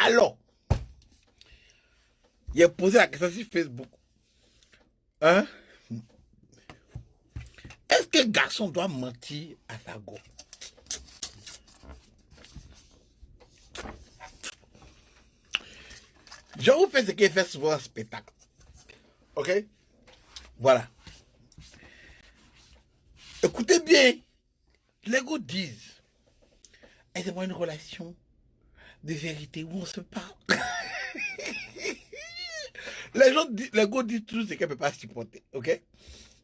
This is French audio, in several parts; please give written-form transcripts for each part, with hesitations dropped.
Alors, il a posé la question sur Facebook. Hein? Est-ce qu'un garçon doit mentir à sa go? Je vous fais ce qu'il fait souvent en spectacle. Ok? Voilà. Écoutez bien. Les gars disent, aidez-moi une relation de vérité où on se parle. Les gars disent toujours ce qu'elle ne peut pas supporter. Ok?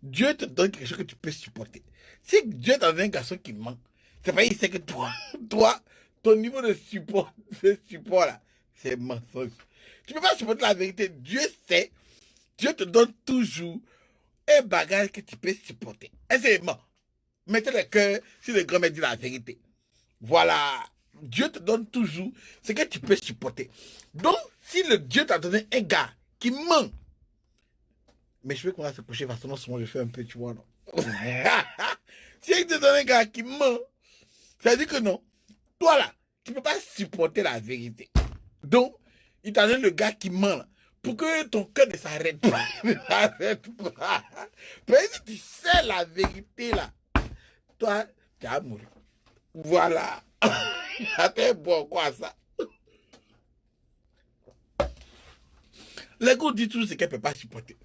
Dieu te donne quelque chose que tu peux supporter. Si Dieu te donne un garçon qui ment, c'est pas il sait que toi, ton niveau de support là, c'est mensonge. Tu peux pas supporter la vérité. Dieu sait, Dieu te donne toujours un bagage que tu peux supporter. Essayez-moi. Mettez le cœur si le grand-mère dit la vérité. Voilà. Dieu te donne toujours ce que tu peux supporter. Donc, si le Dieu t'a donné un gars qui ment, mais je veux qu'on va se coucher parce que sinon je fais un peu, tu vois, non? Si il te donne un gars qui ment, ça veut dire que non. Toi là, tu ne peux pas supporter la vérité. Donc, il t'a donné le gars qui ment là, pour que ton cœur ne s'arrête pas. Ne s'arrête pas. Mais si tu sais la vérité là, toi, tu vas mourir. Voilà. Attends, bon, quoi ça? L'ego dit tout ce qu'elle ne peut pas supporter.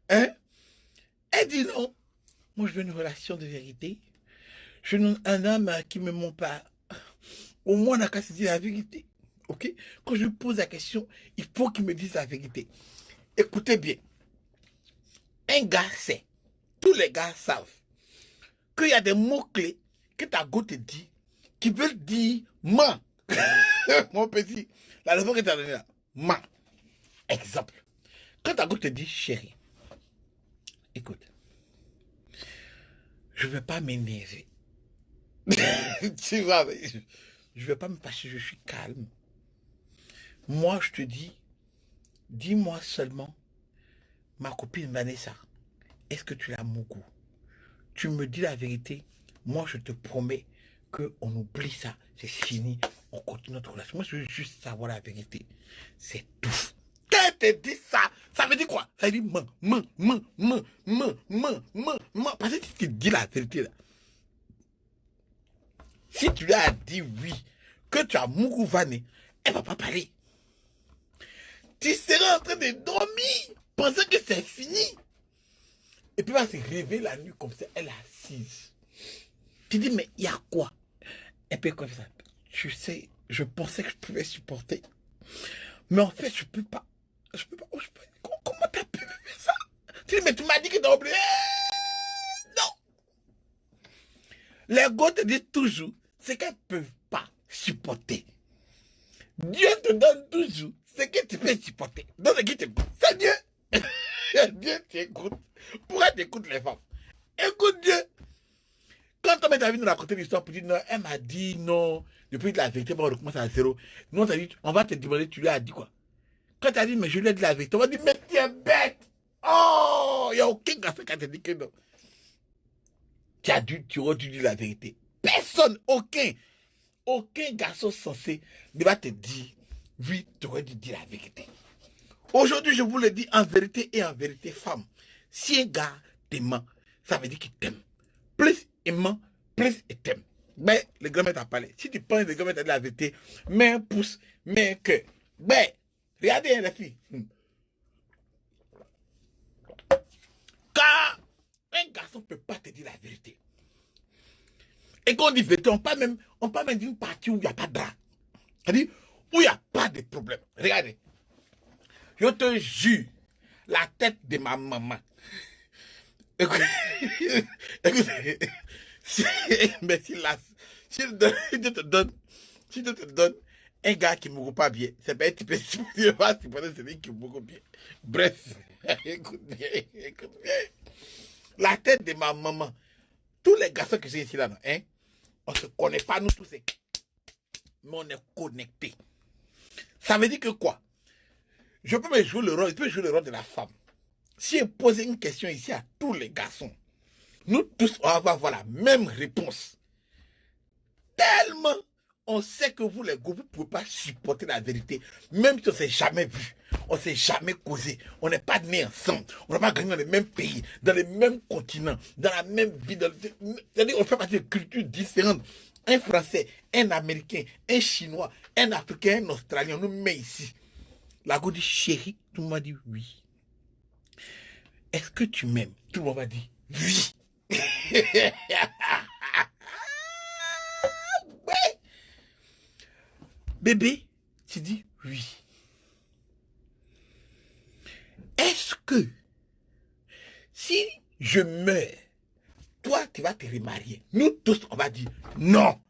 Hein? Elle dit non. Moi, je veux une relation de vérité. Je veux un homme qui ne me ment pas. Au moins, on n'a qu'à se dire la vérité. Ok? Quand je lui pose la question, il faut qu'il me dise la vérité. Écoutez bien. Un gars sait, tous les gars savent, qu'il y a des mots-clés que ta go te dit, qui veulent dire ment. Mon petit, la leçon que tu as donnée là, ment. Exemple. Quand ta go te dit chérie, écoute, je ne vais pas m'énerver. Tu vois, je ne vais pas me fâcher, je suis calme. Moi, je te dis, dis-moi seulement, ma copine Vanessa, est-ce que tu l'as mon goût? Tu me dis la vérité, moi je te promets qu'on oublie ça, c'est fini, on continue notre relation. Moi je veux juste savoir la vérité, c'est tout. Quand elle te dit ça, ça veut dire quoi? Ça veut dire parce que si tu dis la vérité là, si tu lui as dit oui, que tu as Mougou Vané, elle va pas parler. Tu seras en train de dormir, pensant que c'est fini. Et puis, elle va se réveiller la nuit comme ça, elle est assise. Tu dis, mais il y a quoi? Et puis, comme ça, tu sais, je pensais que je pouvais supporter. Mais en fait, je peux pas. Je peux pas. Comment t'as pu faire ça? Tu dis, mais tu m'as dit que t'as oublié. Non. Les gars te disent toujours ce qu'elles ne peuvent pas supporter. Dieu te donne toujours ce que tu peux supporter. Donc, ce qui te... C'est Dieu. Dieu t'écoute. Pourquoi t'écoutes les femmes? Écoute Dieu. Quand on met ta vie nous raconter l'histoire pour dire non, elle m'a dit non, depuis la vérité, on recommence à zéro. Nous, on t'a dit, on va te demander, tu lui as dit quoi? Quand tu as dit, mais je lui ai dit la vérité, on va dire, mais tu es bête! Oh! Il n'y a aucun garçon qui a dit que non. Tu aurais dû dire la vérité. Personne, aucun garçon censé ne va te dire, oui, tu aurais dû dire la vérité. Aujourd'hui, je vous le dis en vérité et en vérité, femme. Si un gars t'aime, ça veut dire qu'il t'aime. Plus il ment, plus il t'aime. Mais le grand-mère t'a parlé. Si tu penses que le grand-mère t'a dit la vérité, mets un pouce, mets un cœur. Mais, regardez les filles. Car un garçon ne peut pas te dire la vérité. Et quand on dit vérité, on parle même d'une partie où il n'y a pas de drap. C'est-à-dire où il n'y a pas de problème. Regardez. Je te jure, la tête de ma maman. Écoute, mais si je te donne un gars qui ne me pas bien, c'est pas un type de pas celui qui me bien. Bref, écoute bien. La tête de ma maman. Tous les garçons qui sont ici là, hein, on ne se connaît pas nous tous, mais on est connectés. Ça veut dire que quoi? Je peux jouer le rôle de la femme. Si je pose une question ici à tous les garçons, nous tous, on va avoir la même réponse. Tellement on sait que vous, les gars, vous ne pouvez pas supporter la vérité. Même si on ne s'est jamais vu, on ne s'est jamais causé, on n'est pas nés ensemble, on n'a pas grandi dans les mêmes pays, dans les mêmes continents, dans la même vie. C'est-à-dire qu'on fait partie de cultures différentes. Un Français, un Américain, un Chinois, un Africain, un Australien, on nous met ici. La go dit chérie, tout le monde dit oui. Est-ce que tu m'aimes? Tout le monde va dire oui. Ouais. Bébé, tu dis oui. Est-ce que si je meurs, toi tu vas te remarier? Nous tous on va dire non.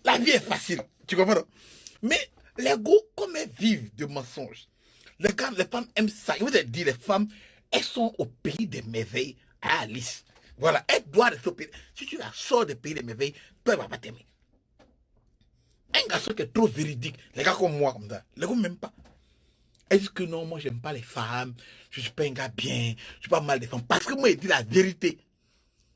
La vie est facile, tu comprends? Mais les gars, comme elles vivent de mensonges, les gars, les femmes aiment ça. Je vous ai dit, les femmes, elles sont au pays des merveilles à Alice. Voilà, elles doivent rester au pays. Si tu la sors du pays des merveilles, toi, elle va pas t'aimer. Un garçon qui est trop véridique, les gars comme moi, comme ça, les gars même pas. Elles disent que non, moi, j'aime pas les femmes, je suis pas un gars bien, je suis pas mal des femmes. Parce que moi, il dit la vérité.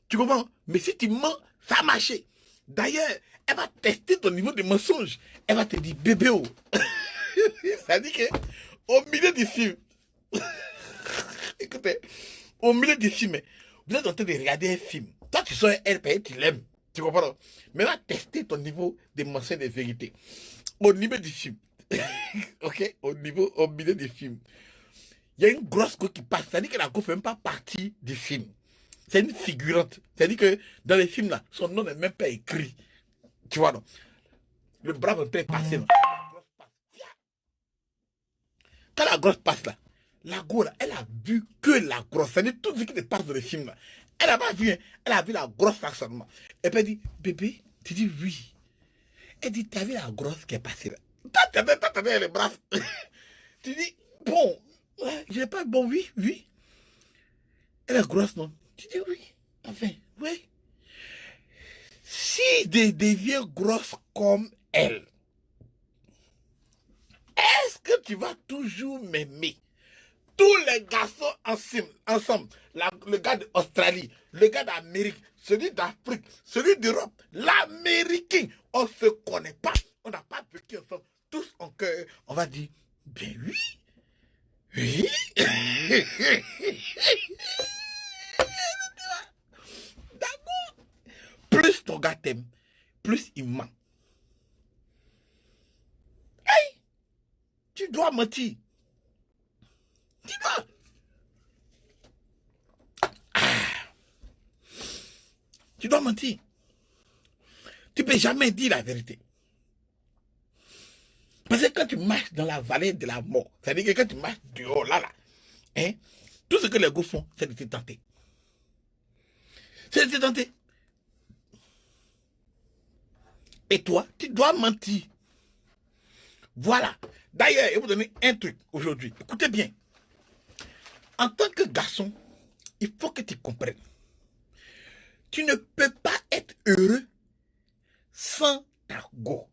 Tu comprends? Mais si tu mens, ça a marché. D'ailleurs, elle va tester ton niveau de mensonge. Elle va te dire, bébé, oh. Ça dit que, au milieu du film, écoutez, au milieu du film, vous êtes en train de regarder un film. Toi, tu sens elle, tu l'aimes. Tu comprends? Mais elle va tester ton niveau de mensonge de vérité. Au niveau du film. Ok? Au milieu du film. Il y a une grosse go qui passe. Ça dit que la go ne fait même pas partie du film. C'est une figurante. C'est-à-dire que dans les films là, son nom n'est même pas écrit. Tu vois, non? Le brave en train de passer. Quand la grosse passe là, la go là, elle a vu que la grosse. C'est-à-dire tout ce qui se passe dans les films là. Elle n'a pas vu, hein. Elle a vu la grosse face seulement. Et puis elle dit, bébé, tu dis oui. Elle dit, t'as vu la grosse qui est passée là? T'as les bras. Tu dis, bon, ouais, je n'ai pas, bon, oui, oui. Elle est grosse, non? Tu dis oui. Enfin, oui. Si je deviens grosse comme elle, est-ce que tu vas toujours m'aimer? Tous les garçons ensemble, le gars d'Australie, le gars d'Amérique, celui d'Afrique, celui d'Europe, l'Américain, on ne se connaît pas, on n'a pas vécu ensemble, tous en cœur, on va dire, ben oui, oui. D'accord. Plus ton gars t'aime, plus il ment. Hey, tu dois mentir. Tu dois. Tu dois mentir. Tu ne peux jamais dire la vérité. Parce que quand tu marches dans la vallée de la mort, c'est-à-dire que quand tu marches dehors, là, hein, tout ce que les gars font, c'est de te tenter. C'est de te tenter. Et toi, tu dois mentir. Voilà. D'ailleurs, je vais vous donner un truc aujourd'hui. Écoutez bien. En tant que garçon, il faut que tu comprennes. Tu ne peux pas être heureux sans ta go.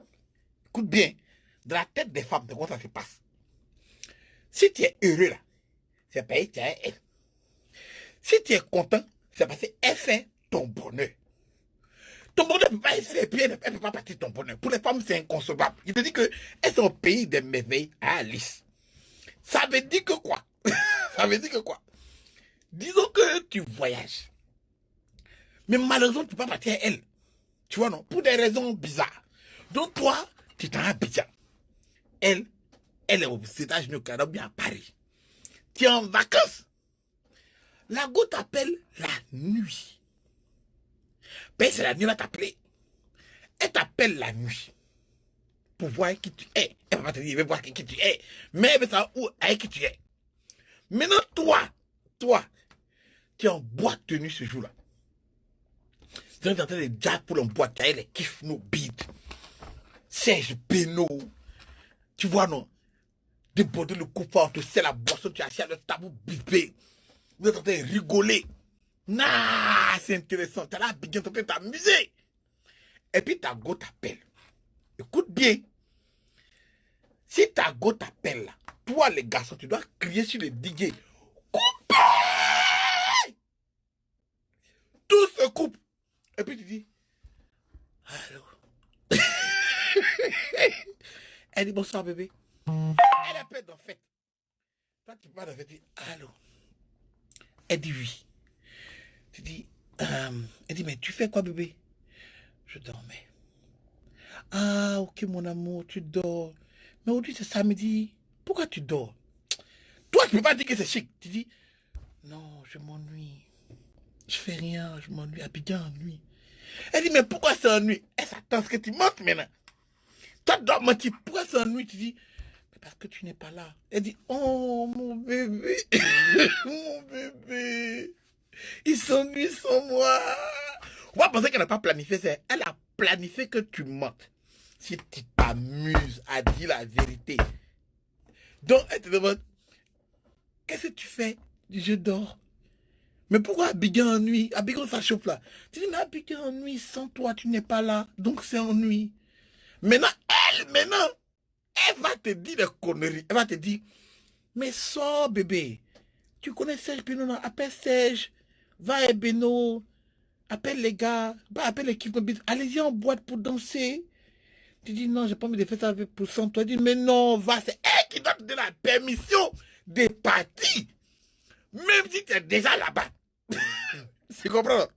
Écoute bien. Dans la tête des femmes, de comment ça se passe. Si tu es heureux là, c'est parce que tu as elle. Si tu es content, c'est parce qu'elle fait ton bonheur. Ton bonheur ne peut pas être fait, puis elle ne peut pas partir de ton bonheur. Pour les femmes, c'est inconcevable. Je te dis qu'elles sont au pays des merveilles à Alice. Ça veut dire que quoi? Ça veut dire que quoi? Disons que tu voyages. Mais malheureusement, tu ne peux pas partir à elle. Tu vois, non? Pour des raisons bizarres. Donc toi, tu t'en as Abidjan. Elle est aux États-Unis, au Canada, bien à Paris. Tu es en vacances. La go t'appelle la nuit. Ben, c'est la nuit, elle va t'appeler. Elle t'appelle la nuit. Pour voir qui tu es. Elle va pas te dire, elle va voir qui tu es. Mais elle veut savoir où, avec qui tu es. Maintenant, toi, tu es en boîte de nuit ce jour-là. Tu es en train de jazz pour en boîte. Tu as les kiffs, nos beats. Serge Beno. Tu vois, non? Déborder le coup fort, tu sais la boisson, tu as assis à le tabou bipé. Vous êtes en train de rigoler. Nah, c'est intéressant. Tu as là, bien en train de t'amuser. Et puis ta go t'appelle. Écoute bien. Si ta go t'appelle là, toi, les garçons, tu dois crier sur les DJ. Coupez! Tout se coupe. Et puis tu dis, allô? Elle dit, bonsoir, bébé. Elle appelle en fait. Toi, tu parles en fait, tu dis, allô? Elle dit oui. Tu dis, elle dit, mais tu fais quoi, bébé? Je dormais. Ah, ok, mon amour, tu dors. Mais aujourd'hui, c'est samedi. Pourquoi tu dors? Toi, tu ne peux pas dire que c'est chic. Tu dis, non, je m'ennuie. Je fais rien, je m'ennuie. Abidjan ennuie. Elle dit, mais pourquoi c'est ennui? Elle s'attend à ce que tu mentes maintenant. Toi, tu dois mentir. Pourquoi c'est ennui? Tu dis, mais parce que tu n'es pas là. Elle dit, oh, mon bébé. Mon bébé. Il s'ennuie sans moi. On va penser qu'elle n'a pas planifié ça. Elle a planifié que tu mentes. Si tu t'amuses à dire la vérité. Donc, elle te demande, qu'est-ce que tu fais? Je dors. Mais pourquoi Abidjan ennuie? Abidjan, ça chauffe là. Tu dis, mais Abidjan ennuie sans toi, tu n'es pas là. Donc, c'est ennui. Maintenant, elle va te dire des conneries. Elle va te dire, mais sors, bébé. Tu connais Serge Beno, non? Appelle Serge. Va à Beno. Appelle les gars. Va appeler l'équipe. Allez-y en boîte pour danser. Tu dis, non, j'ai pas envie de faire ça avec pour sans toi. Tu dis, mais non, va. C'est elle qui doit te donner la permission de partir. Même si tu es déjà là-bas. Tu comprends?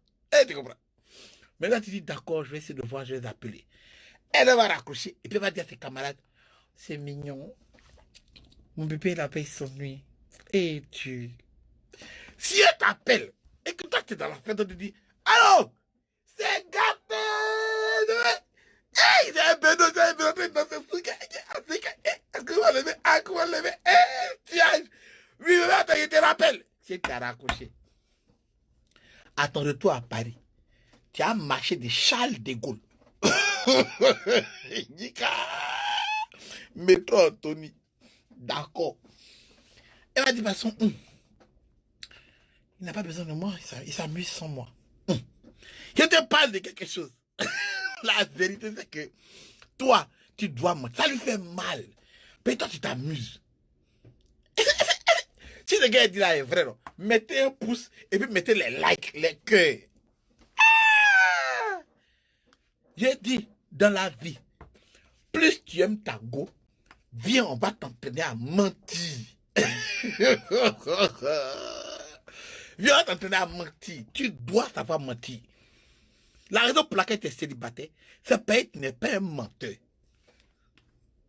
Tu comprends? Maintenant, tu dis, d'accord, je vais essayer de voir, je vais appeler. Elle va raccrocher et puis elle va dire à ses camarades, c'est mignon. Mon bébé, il appelle son nuit. Et tu... Si elle t'appelle et que toi, tu es dans la fête, on te dit, allô, c'est gâté. Hey, c'est un bédo, dans ce truc. Est-ce que vous va lever? Ah, comment lever? Tu as... Oui, attends, je te rappelle. Si tu as raccroché. À ton retour à Paris, tu as marché de Charles de Gaulle. Métro Anthony. D'accord. Elle va dire, de toute façon, il n'a pas besoin de moi, il s'amuse sans moi. Je te parle de quelque chose. La vérité, c'est que toi, tu dois mentir. Ça lui fait mal. Mais toi, tu t'amuses. Si le gars dit là est vrai, non, mettez un pouce et puis mettez les likes, les cœurs. J'ai dit, dans la vie, plus tu aimes ta go, viens, on va t'entraîner à mentir. Viens, on va t'entraîner à mentir. Tu dois savoir mentir. La raison pour laquelle tu es célibataire, c'est parce que tu n'es pas un menteur.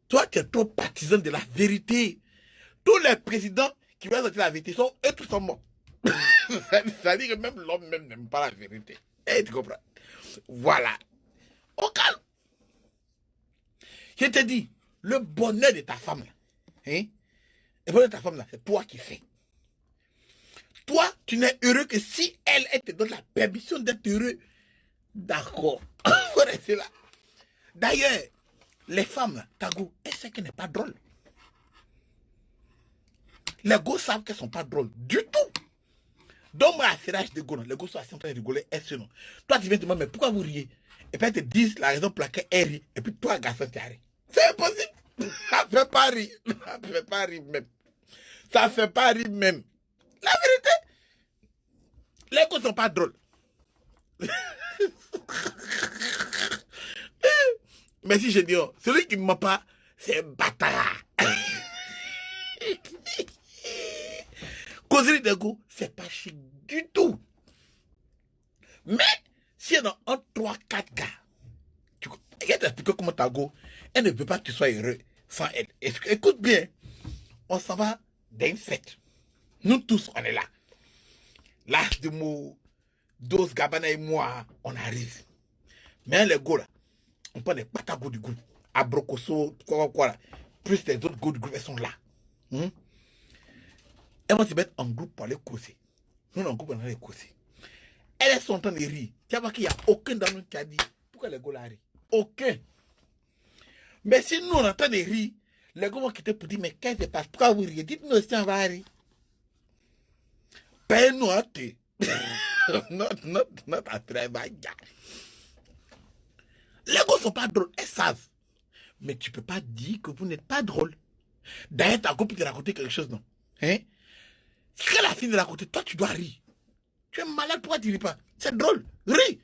Toi, tu es trop partisan de la vérité. Tous les présidents qui veulent sortir la vérité, eux tous sont morts. Ça dit que même l'homme même n'aime pas la vérité. Tu comprends? Voilà. Au calme. Je te dis, le bonheur de ta femme, là, le bonheur de ta femme, là, c'est toi qui fais. Toi, tu n'es heureux que si elle te donne la permission d'être heureux. D'accord. Faut rester là. D'ailleurs, les femmes, là, ta go, elles savent qu'elle n'est pas drôle. Les go savent qu'elles ne sont pas drôles du tout. Donc, moi, à Serge de Gaulle, les go sont assis en train de rigoler, elles se non. Toi, tu viens te demander, mais pourquoi vous riez? Et puis, elles te disent la raison pour laquelle elles rient. Et puis, toi, garçon, tu arrêtes. C'est impossible. Ça ne fait pas rire. Ça ne fait pas rire même. Ça ne fait pas rire même. La vérité, les go ne sont pas drôles. Mais si je dis, celui qui ne ment pas, c'est un bâtard. Causerie de go, c'est pas chic du tout. Mais, si elle a un 3, 4 gars, elle t'explique comment ta go, elle ne veut pas que tu sois heureux sans elle. Écoute bien, on s'en va dans une fête. Nous tous, on est là. L'âge de mots, Dos, Gabana et moi, on arrive. Mais les go là, on prend des patagos du groupe. Abrocoso, quoi là. Plus les autres go du groupe, elles sont là. Elles vont se mettre en groupe pour aller causer. Nous, en groupe, on va aller causer. Elles sont en train de rire. Tu vois qu'il n'y a aucun dans nous qui a dit pourquoi les gars là rient. Aucun. Mais si nous, on est en train de rire, les gars vont quitter pour dire mais qu'est-ce qui se passe? Pourquoi vous riez? Dites-nous si on va rire. Paye-nous un thé. Notre travail. Les gars ne sont pas drôles. Elles savent. Mais tu ne peux pas dire que vous n'êtes pas drôle. D'ailleurs, ta copine t'a raconté quelque chose, non? Hein? Quand la fille de raconter, toi, tu dois rire. Tu es malade, pourquoi tu ris pas? C'est drôle, ris.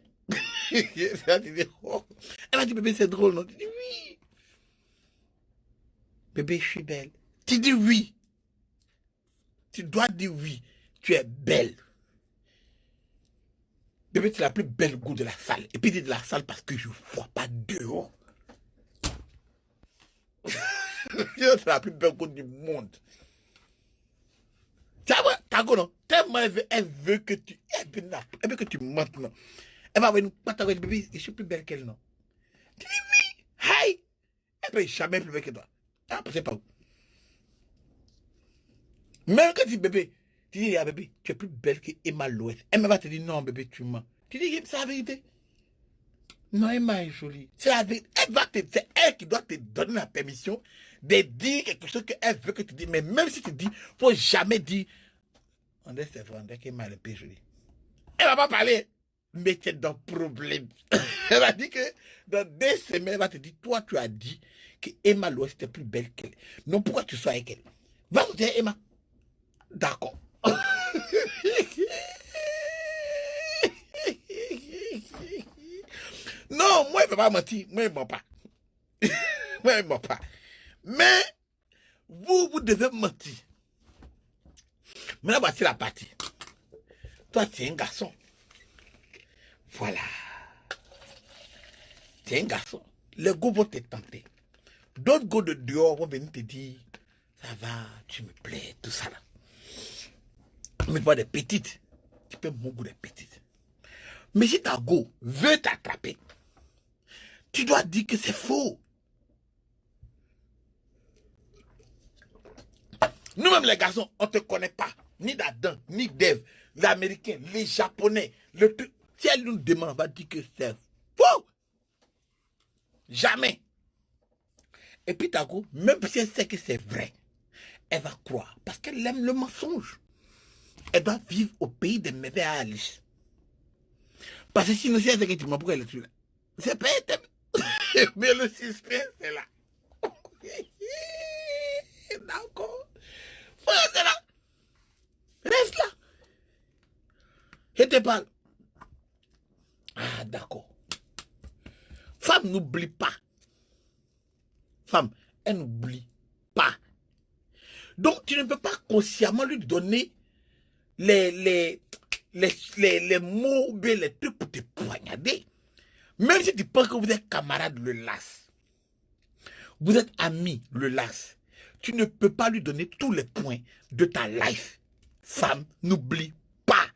Oh. Elle m'a dit, bébé, c'est drôle, non? Tu dis oui. Bébé, je suis belle. Tu dis oui. Tu dois dire oui. Tu es belle. Bébé, tu es la plus belle goût de la salle. Et puis, tu es de la salle parce que je ne vois pas dehors. Tu es la plus belle goût du monde. Tu vois, ta go, non? Tellement elle veut que tu. Elle veut que tu mentes, non? Elle va venir, bébé, je suis plus belle qu'elle, non? Tu dis oui. Hi. Elle peut jamais plus belle que toi. Ah, c'est pas où. Même quand tu dis bébé, tu dis, ah bébé, tu es plus belle que Emma Loès. Elle va te dire, non bébé, tu mens. Tu dis, c'est la vérité. Non, Emma est jolie. C'est la vérité. C'est elle qui doit te donner la permission de dire quelque chose qu'elle veut que tu dises. Mais même si tu dis, faut jamais dire, on est c'est vrai, qu'Emma est le plus jolie. Elle va pas parler. Mais tu es dans le problème. Elle a dit que dans 2 semaines, elle va te dire, toi, tu as dit que Emma Loès était plus belle qu'elle. Non, pourquoi tu sois avec elle? Va vous dire, Emma. D'accord. Non, moi, il ne peut pas mentir. Moi, il ne ment pas. Moi, il ne ment pas. Mais, vous devez mentir. Maintenant, voici la partie. Toi, tu es un garçon. Voilà. Tu es un garçon. Les gars vont te tenter. D'autres gars de dehors vont venir te dire, ça va, tu me plais, tout ça là. Mais pas des petites. Tu peux mon goût des petites. Mais si ta go veut t'attraper, tu dois dire que c'est faux. Nous-mêmes les garçons, on ne te connaît pas. Ni d'Adam, ni d'Ève, l'Américain, les Japonais, le truc. Si elle nous demande, on va dire que c'est faux. Jamais. Et puis ta go, même si elle sait que c'est vrai, elle va croire. Parce qu'elle aime le mensonge. Elle doit vivre au pays des merveilles à Alice. Parce que sinon, si elle sait que tu mens, pourquoi elle est là? C'est pas elle. Mais le suspense, c'est là. D'accord. Reste là. Reste là. Je te parle. Ah, d'accord. Femme n'oublie pas. Femme, elle n'oublie pas. Donc, tu ne peux pas consciemment lui donner les mots, bien les trucs pour te poignarder. Même si tu penses que vous êtes camarade, le lasse. Vous êtes amis, le lasse. Tu ne peux pas lui donner tous les points de ta life. Femme, n'oublie pas.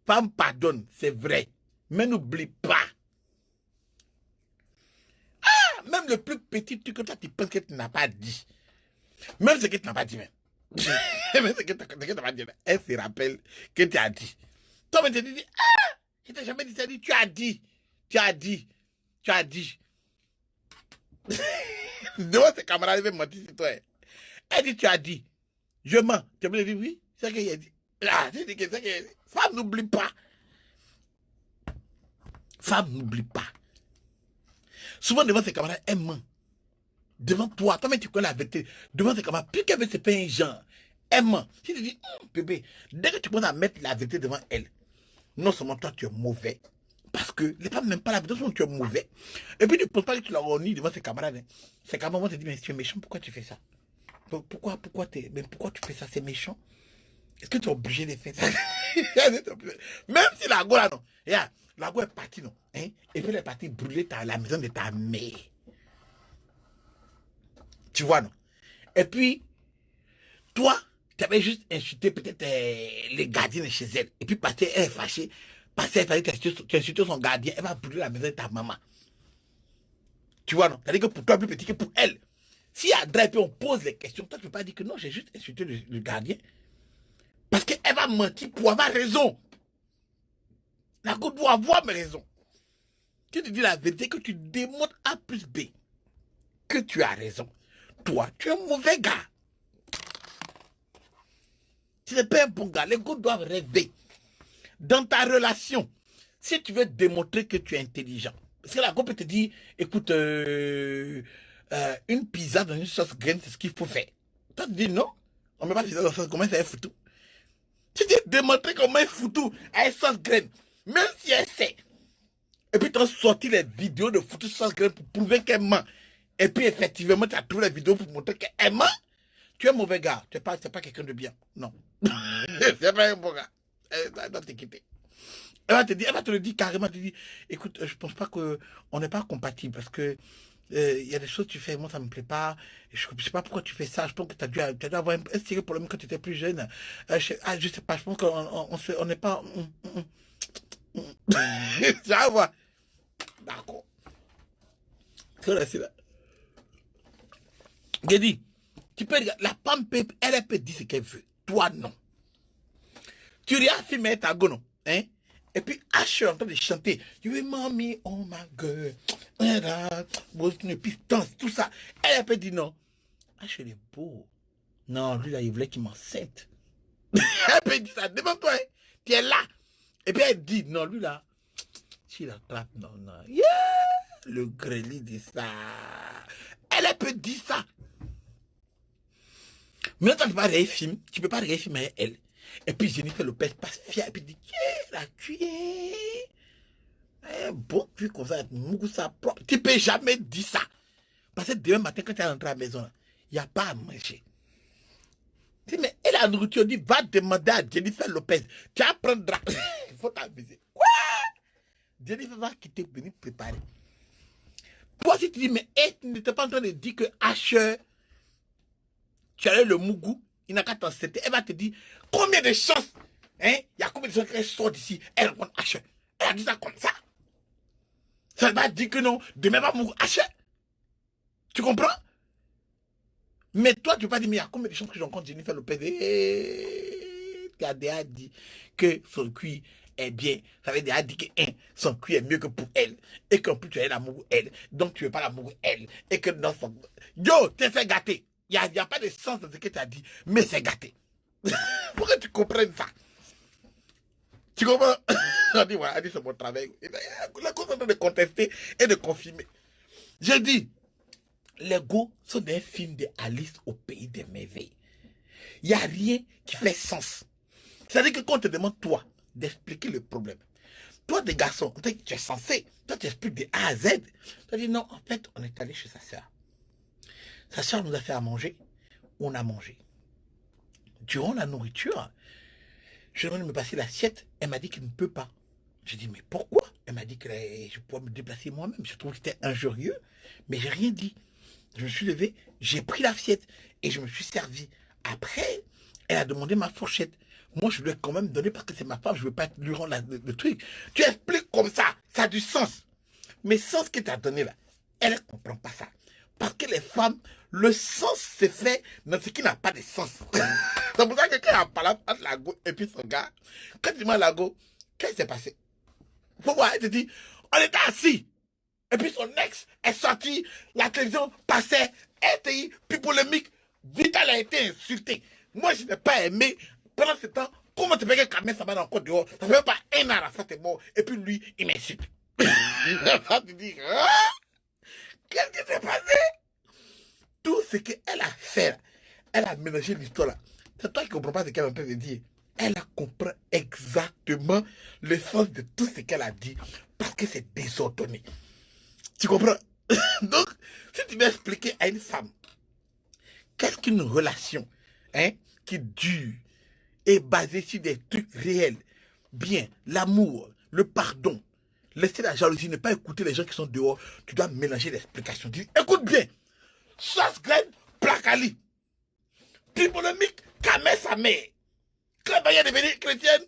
Femme, pardonne, c'est vrai. Mais n'oublie pas. Ah, même le plus petit truc que toi, tu penses que tu n'as pas dit. Même ce que tu n'as pas dit, même. Même ce que tu n'as pas dit, elle se rappelle que tu as dit. Toi, tu te dis, ah, je t'ai jamais dit ça, tu as dit. Tu as dit. Tu as dit. Devant ses camarades, il veut mentir sur toi. Elle dit, tu as dit. Je mens. Tu me dis, oui, c'est ce qu'il a dit. Ah, c'est ce qu'il a dit. Femme, n'oublie pas. Femme, n'oublie pas. Souvent, devant ses camarades, elle ment. Devant toi, toi-même, tu connais la vérité. Devant ses camarades, plus qu'elle veut se faire un genre, elle ment. Si tu dis, bébé, dès que tu commences à mettre la vérité devant elle, non seulement toi, tu es mauvais, parce que les femmes n'aiment pas la vérité, tu es mauvais. Et puis, tu ne penses pas que tu la renies devant ses camarades. Hein. Ses camarades vont te dire, mais tu es méchant, pourquoi tu fais ça? Pourquoi tu fais ça? C'est méchant. Est-ce que tu es obligé de faire ça? Même si la go là, non. Yeah, la go est partie, non. Hein? Et puis elle est partie brûler la maison de ta mère. Tu vois, non? Et puis, toi, tu avais juste insulté peut-être les gardiens de chez elle. Et puis, parce qu'elle est fâchée, parce qu'elle fallait insulter son gardien, elle va brûler la maison de ta maman. Tu vois, non? C'est-à-dire que pour toi, plus petit que pour elle. Si à Drake, on pose les questions, toi, tu ne peux pas dire que non, j'ai juste insulté le gardien. Parce qu'elle va mentir pour avoir raison. La go doit avoir mes raisons. Tu te dis la vérité, que tu démontres A plus B que tu as raison. Toi, tu es un mauvais gars. Tu n'es pas un bon gars. Les gars doivent rêver. Dans ta relation, si tu veux démontrer que tu es intelligent, parce que la go peut te dire, écoute, une pizza dans une sauce graine, c'est ce qu'il faut faire. Toi, tu dis non, on ne met pas pizza dans la sauce, comment c'est un foutu? Tu t'es démontré comment un foutu a une sauce graine, même si elle sait. Et puis tu as sorti les vidéos de foutu sauce graine pour prouver qu'elle ment. Et puis effectivement, tu as trouvé les vidéos pour montrer qu'elle ment. Tu es un mauvais gars, tu n'es pas quelqu'un de bien. Non. C'est pas un bon gars. Elle va te quitter. Elle va te le dire carrément, elle te dit, écoute, je pense pas qu'on n'est pas compatible parce que il y a des choses que tu fais, moi ça me plaît pas, je sais pas pourquoi tu fais ça, je pense que tu as dû avoir un sérieux problème quand tu étais plus jeune. Je sais pas, je pense qu'on n'est pas... Tu vas voir. D'accord. C'est là. J'ai dit, tu peux dire, la femme peut, elle peut dire ce qu'elle veut. Toi, non. Tu regardes film et ta gono, hein? Et puis, Asher en train de chanter. You remind me, oh my girl. Et puis, danse, tout ça. Elle peut dire non. Asher est beau. Non, lui là, il voulait qu'il m'enceinte. Elle peut dire ça devant toi, hein? Tu es là. Et puis, elle dit, non, lui là, si la clap, non, non. Yeah! Le grêlis dit ça. Elle peut dire ça. Mais quand tu vas regarder film, tu peux pas regarder film avec elle. Et puis Jennifer Lopez passe fière et puis dit, la cuillère. Bon, puis comme ça, ça propre. Tu peux jamais dire ça. Parce que demain matin, quand tu es rentré à la maison, il n'y a pas à manger. Tu dis, mais elle a la nourriture, dit, va demander à Jennifer Lopez. Tu apprendras. Il faut t'amuser. Quoi? Jennifer va quitter, venir préparer. Toi, si tu dis, mais tu n'étais pas en train de dire que Asher, tu as le mougou, il n'a qu'à t'enceinter. Elle va te dire, combien de chances, hein? Il y a combien de chances qu'elle sort d'ici, elle rencontre Asher. Elle a dit ça comme ça. Ça va dire que non, demain va mourir Asher. Tu comprends? Mais toi, tu ne peux pas dire, mais il y a combien de chances que je rencontre Jennifer Lopez? Tu as déjà dit que son cuir est bien. Ça veut dire que son cuir est mieux que pour elle. Et qu'en plus, tu as l'amour elle. Donc, tu ne veux pas l'amour elle. Et que dans son... Yo, t'es fait gâter. Il n'y a pas de sens dans ce que tu as dit, mais c'est gâté. Pour que tu comprennes ça. Tu comprends? On dit, voilà, c'est mon travail. La cause est en train de contester et de confirmer. Je dis, les go sont des films de Alice au pays des merveilles. Il n'y a rien qui fait sens. C'est-à-dire que quand on te demande, toi, d'expliquer le problème, toi, des garçons, tu es censé, toi, tu expliques de A à Z. Tu dis, non, en fait, on est allé chez sa soeur. Sa soeur nous a fait à manger, on a mangé. Durant la nourriture, je demande de me passer l'assiette, elle m'a dit qu'elle ne peut pas. J'ai dit, mais pourquoi? Elle m'a dit que je pourrais me déplacer moi-même. Je trouve que c'était injurieux, mais j'ai rien dit. Je me suis levé, j'ai pris l'assiette et je me suis servi. Après, elle a demandé ma fourchette. Moi, je lui ai quand même donné parce que c'est ma femme, je ne veux pas lui rendre le truc. Tu expliques comme ça a du sens. Mais sans ce que tu as donné là, elle ne comprend pas ça. Parce que les femmes, le sens se fait dans ce qui n'a pas de sens. C'est pour ça que quand il y a parlé entre la go et puis son gars, quand tu demandes la go, qu'est-ce qui s'est passé? Faut voir, elle te dit, on était assis. Et puis son ex est sorti, la télévision passait, RTI, puis polémique, Vital a été insulté. Moi, je n'ai pas aimé. Pendant ce temps, comment tu peux que Kamel Saba dans le code dehors? Ça ne fait pas un an, Rafat est mort. Et puis lui, il m'insulte. Tu dis, ah, qu'est-ce qui s'est passé? Tout ce qu'elle a fait, elle a mélangé l'histoire là. C'est toi qui ne comprends pas ce qu'elle est en train de dire. Elle comprend exactement le sens de tout ce qu'elle a dit parce que c'est désordonné. Tu comprends? Donc, si tu veux expliquer à une femme qu'est-ce qu'une relation qui dure est basée sur des trucs réels, bien, l'amour, le pardon, laisser la jalousie, ne pas écouter les gens qui sont dehors, tu dois mélanger l'explication. Tu dis, écoute bien, sauce graine, placali, polémique, Kamel sa mère. Quand elle va devenir chrétienne,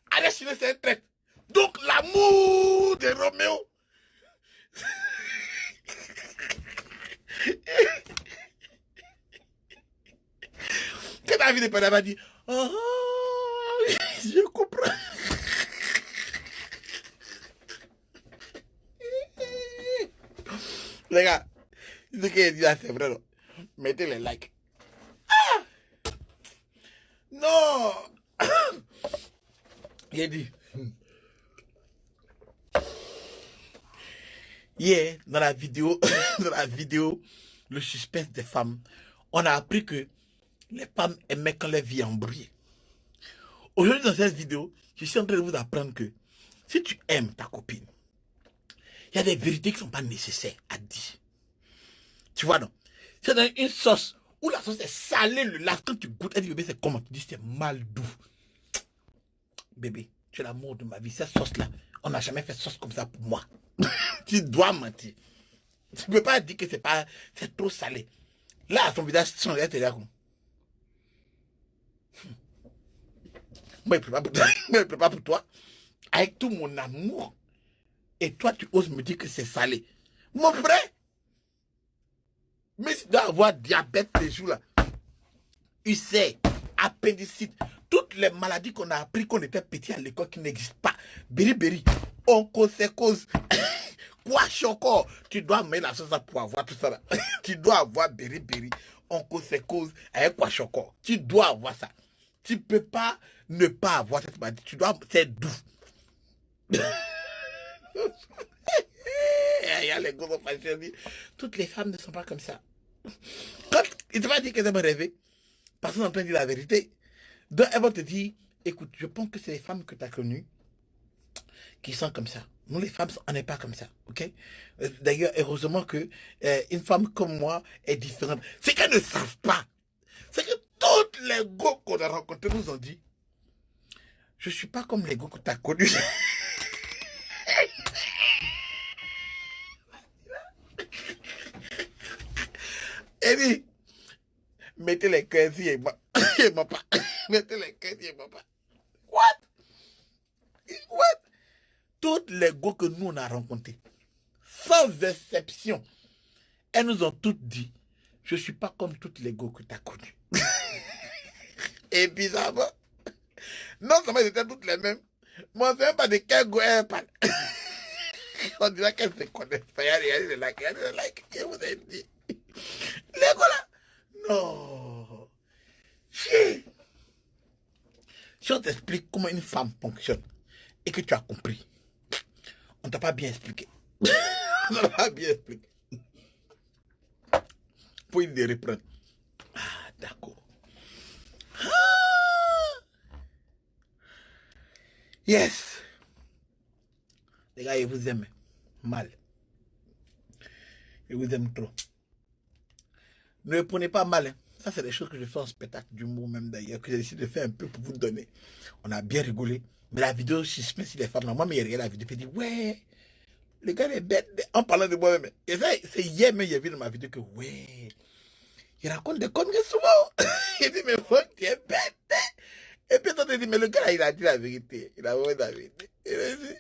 allez chez c'est un traite. Donc l'amour de Roméo. Quand David est va dire, je comprends. Les gars, ce qu'il dit là, c'est vrai. Non? Mettez les likes. Ah! Non! Il dit, dans la vidéo, le suspense des femmes, on a appris que les femmes aimaient quand leur vie est embrouillée. Aujourd'hui, dans cette vidéo, je suis en train de vous apprendre que si tu aimes ta copine, il y a des vérités qui ne sont pas nécessaires à dire. Tu vois, non? C'est dans une sauce où la sauce est salée, le lave, quand tu goûtes, elle dit, bébé, c'est comment? Tu dis, c'est mal doux. Bébé, tu es l'amour de ma vie. Cette sauce-là, on n'a jamais fait sauce comme ça pour moi. Tu dois mentir. Tu ne peux pas dire que c'est trop salé. Là, à son visage, son regard te dit comme. Moi, je ne prépare pour toi. Moi, je prépare pour toi. Avec tout mon amour. Et toi, tu oses me dire que c'est salé. Mon frère. Mais si tu dois avoir diabète ces jours-là, ulcère, appendicite, toutes les maladies qu'on a appris qu'on était petit à l'école qui n'existent pas. Beriberi, onchocercose, kwashiorkor. Tu dois mettre la sauce pour avoir tout ça là. Tu dois avoir beriberi, onchocercose avec kwashiorkor. Tu dois avoir ça. Tu ne peux pas ne pas avoir cette maladie. Tu dois, c'est doux. Il y a les gros enfants qui disent, toutes les femmes ne sont pas comme ça. Quand ils ne te pas dire qu'elles aiment rêver, parce qu'ils sont en train de dire la vérité, donc elles vont te dire, écoute, je pense que c'est les femmes que tu as connues qui sont comme ça. Nous les femmes, on n'est pas comme ça, ok? D'ailleurs, heureusement que une femme comme moi est différente. C'est qu'elles ne savent pas. C'est que toutes les gars qu'on a rencontrés nous ont dit, je ne suis pas comme les gars que tu as connus. Elle dit, mettez les cœurs ici et moi. Pas. Mettez les cœurs ici et moi pas. What? What? Toutes les gars que nous on a rencontrés, sans exception, elles nous ont toutes dit, je ne suis pas comme toutes les gars que tu as connues. Et bizarrement, non seulement elles étaient toutes les mêmes, mais on ne sait même pas de quel gars elles parlent. On dirait qu'elles se connaissent pas. Regardez les likes, regardez les likes. Je vous ai dit. Les gars là, non. Si on t'explique comment une femme fonctionne et que tu as compris, on t'a pas bien expliqué. On t'a pas bien expliqué. Faut une les reprendre. Ah, d'accord. Ah. Yes. Les gars, ils vous aiment mal. Ils vous aiment trop. Ne le prenez pas mal. Hein. Ça, c'est des choses que je fais en spectacle d'humour même d'ailleurs, que j'ai décidé de faire un peu pour vous donner. On a bien rigolé. Mais la vidéo suspect si les femmes, là, moi, mais il regarde la vidéo, il dit, ouais, le gars est bête. En parlant de moi-même. Et ça, c'est hier, mais il a vu dans ma vidéo que, ouais, il raconte des conneries souvent. Il dit, mais moi, tu es bête. Et puis, toi, tu dis, mais le gars, là, il a dit la vérité. Il a vraiment dit la vérité. Il a dit,